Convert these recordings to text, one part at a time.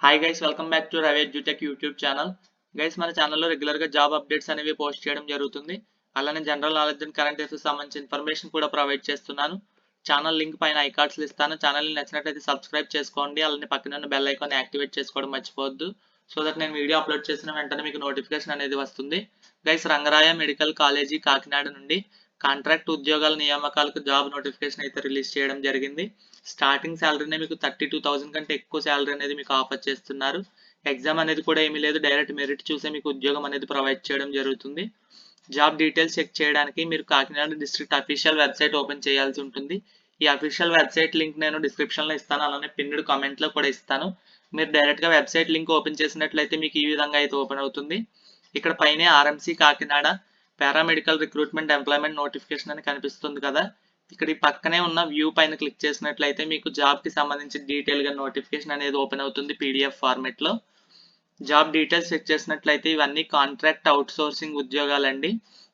Hi guys, welcome back to Ravi edutech YouTube channel. Guys, మన ఛానల్లో రెగ్యులర్గా జాబ్ అప్డేట్స్ అనేవి పోస్ట్ చేయడం జరుగుతుంది. అలానే general knowledge and current affairs సంబంధించిన ఇన్ఫర్మేషన్ కూడా ప్రొవైడ్ చేస్తున్నాను. ఛానల్ లింక్ పైన ఐకార్డ్స్లు ఇస్తాను. ఛానల్ని నచ్చినట్లయితే సబ్స్క్రైబ్ చేసుకోండి. అలానే పక్కన ఉన్న బెల్ ఐకాన్ యాక్టివేట్ చేసుకోవడం మర్చిపోవద్దు. సో దట్ నేను వీడియో అప్లోడ్ చేసిన వెంటనే మీకు నోటిఫికేషన్ అనేది వస్తుంది. Guys, Rangaraya medical college Kakinada నుండి కాంట్రాక్ట్ ఉద్యోగాల నియామకాలకు జాబ్ నోటిఫికేషన్ అయితే రిలీజ్ చేయడం జరిగింది. స్టార్టింగ్ శాలరీనే మీకు 32,000 కంటే ఎక్కువ శాలరీ అనేది మీకు ఆఫర్ చేస్తున్నారు. ఎగ్జామ్ అనేది కూడా ఏమీ లేదు, డైరెక్ట్ మెరిట్ చూసే మీకు ఉద్యోగం అనేది ప్రొవైడ్ చేయడం జరుగుతుంది. జాబ్ డీటెయిల్స్ చెక్ చేయడానికి మీరు Kakinada district official website open చేయాల్సి ఉంటుంది. ఈ అఫీషియల్ వెబ్సైట్ లింక్ నేను డిస్క్రిప్షన్లో ఇస్తాను, అలానే పిన్నుడ్ కామెంట్లో కూడా ఇస్తాను. మీరు డైరెక్ట్గా వెబ్సైట్ లింక్ ఓపెన్ చేసినట్లయితే మీకు ఈ విధంగా అయితే ఓపెన్ అవుతుంది. ఇక్కడ పైనే RMC Kakinada paramedical recruitment employment notification అని కనిపిస్తుంది కదా. ఇక్కడ ఈ పక్కనే ఉన్న వ్యూ పైన క్లిక్ చేసినట్లయితే మీకు జాబ్ కి సంబంధించి డీటెయిల్ గా నోటిఫికేషన్ అనేది ఓపెన్ అవుతుంది పీడిఎఫ్ ఫార్మెట్ లో. జాబ్ డీటెయిల్స్ చెక్ చేసినట్లయితే ఇవన్నీ కాంట్రాక్ట్ అవుట్ సోర్సింగ్ ఉద్యోగాలండి.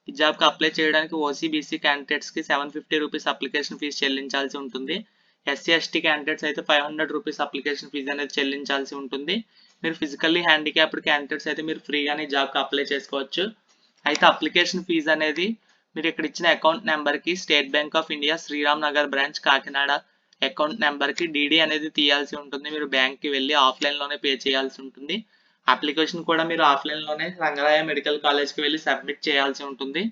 ఈ జాబ్ కి అప్లై చేయడానికి ఓసీబీసీ క్యాండిడేట్స్ కి 750 రూపీస్ అప్లికేషన్ ఫీజు చెల్లించాల్సి ఉంటుంది. ఎస్సీ ఎస్టీ క్యాండిడేట్స్ అయితే 500 రూపీస్ అప్లికేషన్ ఫీజు అనేది చెల్లించాల్సి ఉంటుంది. మీరు ఫిజికల్లీ హ్యాండిక్యాప్డ్ క్యాండిడేట్స్ అయితే మీరు ఫ్రీగానే జాబ్ కి అప్లై చేసుకోవచ్చు. అయితే అప్లికేషన్ ఫీజు అనేది మీరు ఇక్కడ ఇచ్చిన అకౌంట్ నెంబర్కి State Bank of India Sriram Nagar branch Kakinada account నెంబర్కి డీడీ అనేది తీయాల్సి ఉంటుంది. మీరు బ్యాంక్కి వెళ్ళి ఆఫ్లైన్లోనే పే చేయాల్సి ఉంటుంది. అప్లికేషన్ కూడా మీరు ఆఫ్లైన్లోనే రంగరాయ మెడికల్ కాలేజ్కి వెళ్ళి సబ్మిట్ చేయాల్సి ఉంటుంది.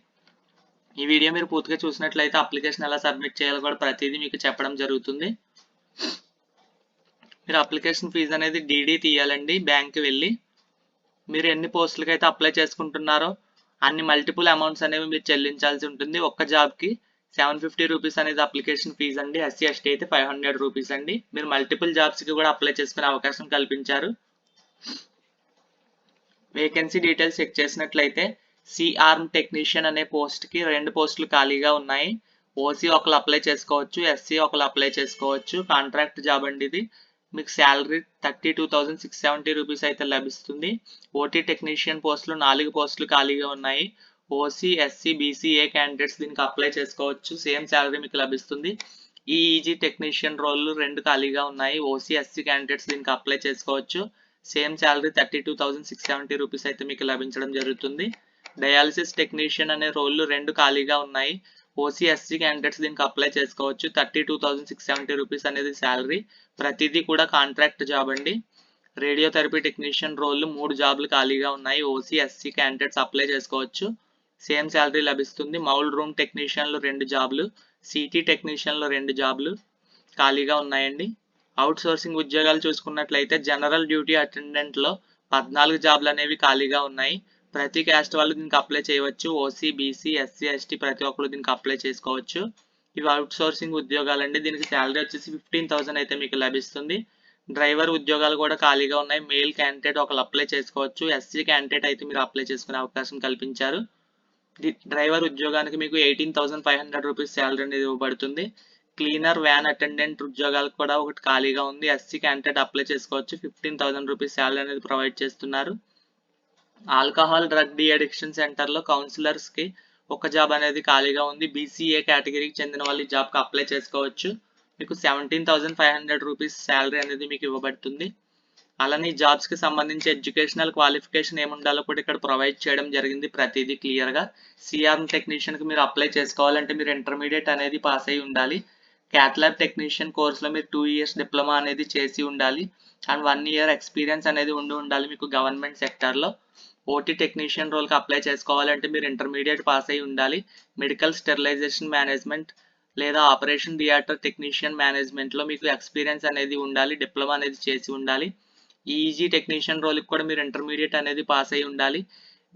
ఈ వీడియో మీరు పూర్తిగా చూసినట్లయితే అప్లికేషన్ ఎలా సబ్మిట్ చేయాలో కూడా ప్రతిదీ మీకు చెప్పడం జరుగుతుంది. మీరు అప్లికేషన్ ఫీజు అనేది డీడీ తీయాలండి బ్యాంక్కి వెళ్ళి. మీరు ఎన్ని పోస్టులకి అయితే అప్లై చేసుకుంటున్నారో అన్ని మల్టిపుల్ అమౌంట్స్ అనేవి మీరు చెల్లించాల్సి ఉంటుంది. ఒక్క జాబ్కి 750 రూపీస్ అనేది అప్లికేషన్ ఫీజు అండి. ఎస్సీ ఎస్టీ అయితే 500 రూపీస్ అండి. మీరు మల్టిపుల్ జాబ్స్కి కూడా అప్లై చేసుకునే అవకాశం కల్పించారు. వేకెన్సీ డీటెయిల్స్ చెక్ చేసినట్లయితే సిఆర్మ్ టెక్నీషియన్ అనే పోస్ట్కి 2 పోస్టులు ఖాళీగా ఉన్నాయి. ఓసీ ఒకరు అప్లై చేసుకోవచ్చు, ఎస్సీ ఒకరు అప్లై చేసుకోవచ్చు. కాంట్రాక్ట్ జాబ్ అండి ఇది. మీకు శాలరీ 32,670 రూపీస్ అయితే లభిస్తుంది. ఓటీ టెక్నీషియన్ పోస్టులు 4 పోస్టులు ఖాళీగా ఉన్నాయి. OC SC BC A candidates దీనికి అప్లై చేసుకోవచ్చు. సేమ్ శాలరీ మీకు లభిస్తుంది. ఈఈజీ టెక్నీషియన్ రోల్లు 2 ఖాళీగా ఉన్నాయి. ఓసీ ఎస్సీ క్యాండిడేట్స్ దీనికి అప్లై చేసుకోవచ్చు. సేమ్ శాలరీ 32,670 రూపీస్ అయితే మీకు లభించడం జరుగుతుంది. డయాలసిస్ టెక్నీషియన్ అనే రోల్లు 2 ఖాళీగా ఉన్నాయి. ఓసీ ఎస్సీ క్యాండిడేట్స్ దీనికి అప్లై చేసుకోవచ్చు. 32,670 రూపీస్ అనేది శాలరీ. ప్రతిదీ కూడా కాంట్రాక్ట్ జాబ్ అండి. రేడియోథెరపీ టెక్నీషియన్ రోల్లు 3 జాబ్లు ఖాళీగా ఉన్నాయి. ఓసీ ఎస్సీ క్యాండిడేట్స్ అప్లై చేసుకోవచ్చు. సేమ్ శాలరీ లభిస్తుంది. మౌల్ రూమ్ టెక్నీషియన్లు 2 జాబ్లు, సిటీ టెక్నీషియన్లు 2 జాబ్లు ఖాళీగా ఉన్నాయండి. అవుట్ సోర్సింగ్ ఉద్యోగాలు చూసుకున్నట్లయితే జనరల్ డ్యూటీ అటెండెంట్లో 14 జాబ్లు అనేవి ఖాళీగా ఉన్నాయి. ప్రతి క్యాస్ట్ వాళ్ళు దీనికి అప్లై చేయవచ్చు. ఓసీ బీసీ ఎస్సీ ఎస్టీ ప్రతి ఒక్కరు దీనికి అప్లై చేసుకోవచ్చు. ఇవి అవుట్ సోర్సింగ్ ఉద్యోగాలండి. దీనికి శాలరీ వచ్చేసి 15,000 అయితే మీకు లభిస్తుంది. డ్రైవర్ ఉద్యోగాలు కూడా ఖాళీగా ఉన్నాయి. మేల్ క్యాండిడేట్ ఒకరు అప్లై చేసుకోవచ్చు. ఎస్సీ క్యాండిడేట్ అయితే మీరు అప్లై చేసుకునే అవకాశం కల్పించారు. డ్రైవర్ ఉద్యోగానికి మీకు 18,500 రూపీస్ శాలరీ అనేది ఇవ్వబడుతుంది. క్లీనర్ వ్యాన్ అటెండెంట్ ఉద్యోగాలకు కూడా ఒకటి ఖాళీగా ఉంది. ఎస్సీ క్యాండిడేట్ అప్లై చేసుకోవచ్చు. 15,000 రూపీస్ శాలరీ అనేది ప్రొవైడ్ చేస్తున్నారు. ఆల్కహాల్ డ్రగ్ డి అడిక్షన్ సెంటర్లో కౌన్సిలర్స్కి ఒక జాబ్ అనేది ఖాళీగా ఉంది. బీసీఏ కేటగిరీకి చెందిన వాళ్ళు ఈ జాబ్కి అప్లై చేసుకోవచ్చు. మీకు 17,500 రూపీస్ శాలరీ అనేది మీకు ఇవ్వబడుతుంది. అలానే ఈ జాబ్స్కి సంబంధించి ఎడ్యుకేషనల్ క్వాలిఫికేషన్ ఏముండాలో కూడా ఇక్కడ ప్రొవైడ్ చేయడం జరిగింది ప్రతిదీ క్లియర్గా. సిఆర్ఎం టెక్నీషియన్కి మీరు అప్లై చేసుకోవాలంటే మీరు ఇంటర్మీడియట్ అనేది పాస్ అయి ఉండాలి. క్యాట్లాబ్ టెక్నీషియన్ కోర్సులో మీరు 2 ఇయర్స్ డిప్లొమా అనేది చేసి ఉండాలి. అండ్ 1 ఇయర్ ఎక్స్పీరియన్స్ అనేది ఉండాలి మీకు గవర్నమెంట్ సెక్టార్లో. ఓటీ టెక్నీషియన్ రోల్కి అప్లై చేసుకోవాలంటే మీరు ఇంటర్మీడియట్ పాస్ అయి ఉండాలి. మెడికల్ స్టెరిలైజేషన్ మేనేజ్మెంట్ లేదా ఆపరేషన్ థియేటర్ టెక్నీషియన్ మేనేజ్మెంట్లో మీకు ఎక్స్పీరియన్స్ అనేది ఉండాలి. డిప్లొమా అనేది చేసి ఉండాలి. ఈఈజీ టెక్నీషియన్ రోల్కి కూడా మీరు ఇంటర్మీడియట్ అనేది పాస్ అయి ఉండాలి.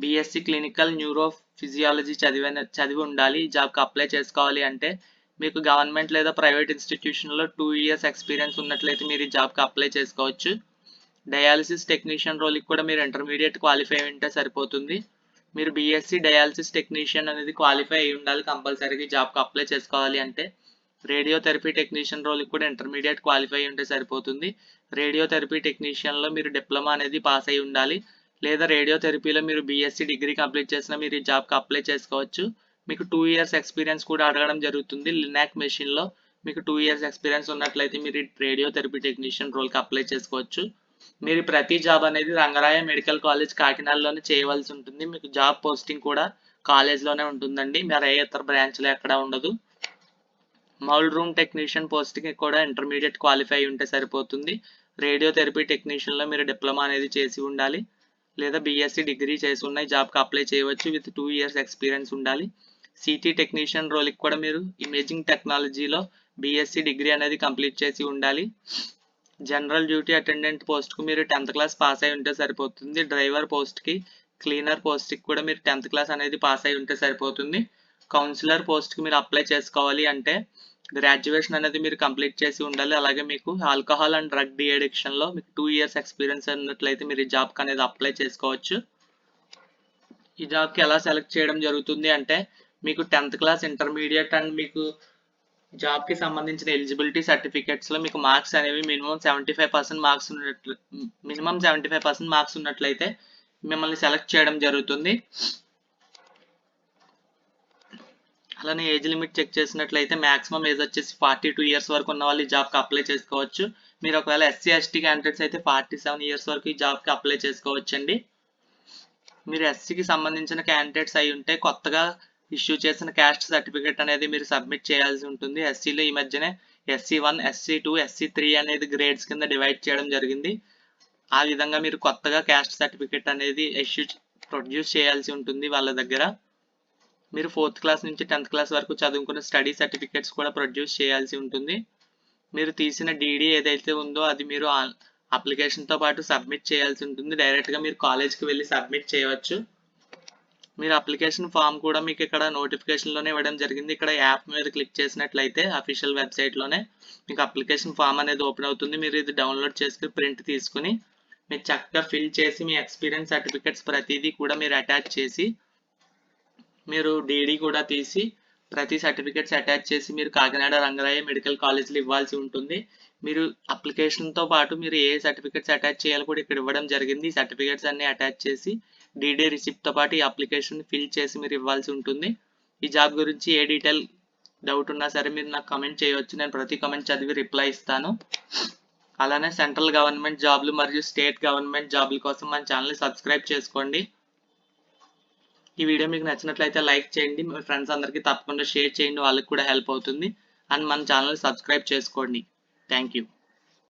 బీఎస్సీ క్లినికల్ న్యూరో ఫిజియాలజీ చదివి ఉండాలి. ఈ జాబ్కి అప్లై చేసుకోవాలి అంటే మీకు గవర్నమెంట్ లేదా ప్రైవేట్ ఇన్స్టిట్యూషన్లో 2 ఇయర్స్ ఎక్స్పీరియన్స్ ఉన్నట్లయితే మీరు ఈ జాబ్కి అప్లై చేసుకోవచ్చు. డయాలసిస్ టెక్నీషియన్ రోల్కి కూడా మీరు ఇంటర్మీడియట్ క్వాలిఫై ఉంటే సరిపోతుంది. మీరు బీఎస్సీ డయాలసిస్ టెక్నీషియన్ అనేది క్వాలిఫై అయి ఉండాలి కంపల్సరీగా జాబ్కి అప్లై చేసుకోవాలి అంటే. రేడియోథెరపీ టెక్నీషియన్ రోల్కి కూడా ఇంటర్మీడియట్ క్వాలిఫై ఉంటే సరిపోతుంది. రేడియోథెరపీ టెక్నీషియన్లో మీరు డిప్లొమా అనేది పాస్ అయి ఉండాలి. లేదా రేడియోథెరపీలో మీరు బీఎస్సీ డిగ్రీ కంప్లీట్ చేసినా మీరు ఈ జాబ్కి అప్లై చేసుకోవచ్చు. మీకు 2 ఇయర్స్ ఎక్స్పీరియన్స్ కూడా అడగడం జరుగుతుంది. లినాక్ మెషిన్లో మీకు 2 ఇయర్స్ ఎక్స్పీరియన్స్ ఉన్నట్లయితే మీరు రేడియోథెరపీ టెక్నీషియన్ రోల్కి అప్లై చేసుకోవచ్చు. మీరు ప్రతి జాబ్ అనేది రంగరాయ మెడికల్ కాలేజ్ కాకినాడలోనే చేయవలసి ఉంటుంది. మీకు జాబ్ పోస్టింగ్ కూడా కాలేజ్లోనే ఉంటుందండి. మరి ఏ ఇతర బ్రాంచ్లో ఎక్కడ ఉండదు. మౌల్డ్ రూమ్ టెక్నీషియన్ పోస్ట్కి కూడా ఇంటర్మీడియట్ క్వాలిఫై ఉంటే సరిపోతుంది. రేడియోథెరపీ టెక్నీషియన్లో మీరు డిప్లొమా అనేది చేసి ఉండాలి, లేదా బీఎస్సీ డిగ్రీ చేసి ఉన్న ఈ జాబ్కి అప్లై చేయవచ్చు. విత్ 2 years ఎక్స్పీరియన్స్ ఉండాలి. సిటీ టెక్నీషియన్ రోల్కి కూడా మీరు ఇమేజింగ్ టెక్నాలజీలో బీఎస్సీ డిగ్రీ అనేది కంప్లీట్ చేసి ఉండాలి. జనరల్ డ్యూటీ అటెండెంట్ పోస్ట్కు మీరు 10th క్లాస్ పాస్ అయి ఉంటే సరిపోతుంది. డ్రైవర్ పోస్ట్కి, క్లీనర్ పోస్ట్కి కూడా మీరు 10th క్లాస్ అనేది పాస్ అయి ఉంటే సరిపోతుంది. కౌన్సిలర్ పోస్ట్కి మీరు అప్లై చేసుకోవాలి అంటే గ్రాడ్యుయేషన్ అనేది మీరు కంప్లీట్ చేసి ఉండాలి. అలాగే మీకు ఆల్కహాల్ అండ్ డ్రగ్ డి అడిక్షన్లో మీకు 2 years ఎక్స్పీరియన్స్ ఉన్నట్లయితే మీరు ఈ జాబ్కి అనేది అప్లై చేసుకోవచ్చు. ఈ జాబ్కి ఎలా సెలెక్ట్ చేయడం జరుగుతుంది అంటే మీకు 10th క్లాస్, ఇంటర్మీడియట్ అండ్ మీకు జాబ్కి సంబంధించిన ఎలిజిబిలిటీ సర్టిఫికేట్స్లో మీకు మార్క్స్ అనేవి మినిమం 75% మార్క్స్ ఉన్నట్లయితే మిమ్మల్ని సెలెక్ట్ చేయడం జరుగుతుంది. అలానే ఏజ్ లిమిట్ చెక్ చేసినట్లయితే మాక్సిమం ఏజ్ వచ్చేసి 42 years వరకు ఉన్న వాళ్ళు ఈ జాబ్కి అప్లై చేసుకోవచ్చు. మీరు ఒకవేళ ఎస్సీ ఎస్టీ క్యాండిడేట్స్ అయితే 47 years వరకు ఈ జాబ్కి అప్లై చేసుకోవచ్చండి. మీరు ఎస్సీకి సంబంధించిన క్యాండిడేట్స్ అయి ఉంటే కొత్తగా ఇష్యూ చేసిన క్యాస్ట్ సర్టిఫికేట్ అనేది మీరు సబ్మిట్ చేయాల్సి ఉంటుంది. ఎస్సీలో ఈ మధ్యనే SC1, SC2, SC3 అనేది గ్రేడ్స్ కింద డివైడ్ చేయడం జరిగింది. ఆ విధంగా మీరు కొత్తగా క్యాస్ట్ సర్టిఫికేట్ అనేది ప్రొడ్యూస్ చేయాల్సి ఉంటుంది వాళ్ళ దగ్గర. మీరు 4th క్లాస్ నుంచి 10th క్లాస్ వరకు చదువుకున్న స్టడీ సర్టిఫికేట్స్ కూడా ప్రొడ్యూస్ చేయాల్సి ఉంటుంది. మీరు తీసిన డీడీ ఏదైతే ఉందో అది మీరు అప్లికేషన్తో పాటు సబ్మిట్ చేయాల్సి ఉంటుంది. డైరెక్ట్గా మీరు కాలేజ్కి వెళ్ళి సబ్మిట్ చేయవచ్చు. మీరు అప్లికేషన్ ఫామ్ కూడా మీకు ఇక్కడ నోటిఫికేషన్లోనే ఇవ్వడం జరిగింది. ఇక్కడ యాప్ మీద క్లిక్ చేసినట్లయితే అఫీషియల్ వెబ్సైట్లోనే మీకు అప్లికేషన్ ఫామ్ అనేది ఓపెన్ అవుతుంది. మీరు ఇది డౌన్లోడ్ చేసుకుని ప్రింట్ తీసుకుని మీరు చక్కగా ఫిల్ చేసి మీ ఎక్స్పీరియన్స్ సర్టిఫికేట్స్ ప్రతిదీ కూడా మీరు అటాచ్ చేసి, మీరు డీడీ కూడా తీసి ప్రతి సర్టిఫికేట్స్ అటాచ్ చేసి మీరు కాకినాడ రంగరాయ మెడికల్ కాలేజ్లో ఇవ్వాల్సి ఉంటుంది. మీరు అప్లికేషన్తో పాటు మీరు ఏ సర్టిఫికేట్స్ అటాచ్ చేయాలో కూడా ఇక్కడ ఇవ్వడం జరిగింది. ఈ సర్టిఫికేట్స్ అన్ని అటాచ్ చేసి డీడీ రిసిప్ట్తో పాటు ఈ అప్లికేషన్ ఫిల్ చేసి మీరు ఇవ్వాల్సి ఉంటుంది. ఈ జాబ్ గురించి ఏ డీటెయిల్ డౌట్ ఉన్నా సరే మీరు నాకు కమెంట్ చేయవచ్చు. నేను ప్రతి కమెంట్ చదివి రిప్లై ఇస్తాను. అలానే సెంట్రల్ గవర్నమెంట్ జాబ్లు మరియు స్టేట్ గవర్నమెంట్ జాబ్ల కోసం మన ఛానల్ని సబ్స్క్రైబ్ చేసుకోండి. ఈ వీడియో మీకు నచ్చినట్లయితే లైక్ చేయండి, మీ ఫ్రెండ్స్ అందరికీ తప్పకుండా షేర్ చేయండి, వాళ్ళకి కూడా హెల్ప్ అవుతుంది. అండ్ మన ఛానల్ సబ్స్క్రైబ్ చేసుకోండి. Thank you.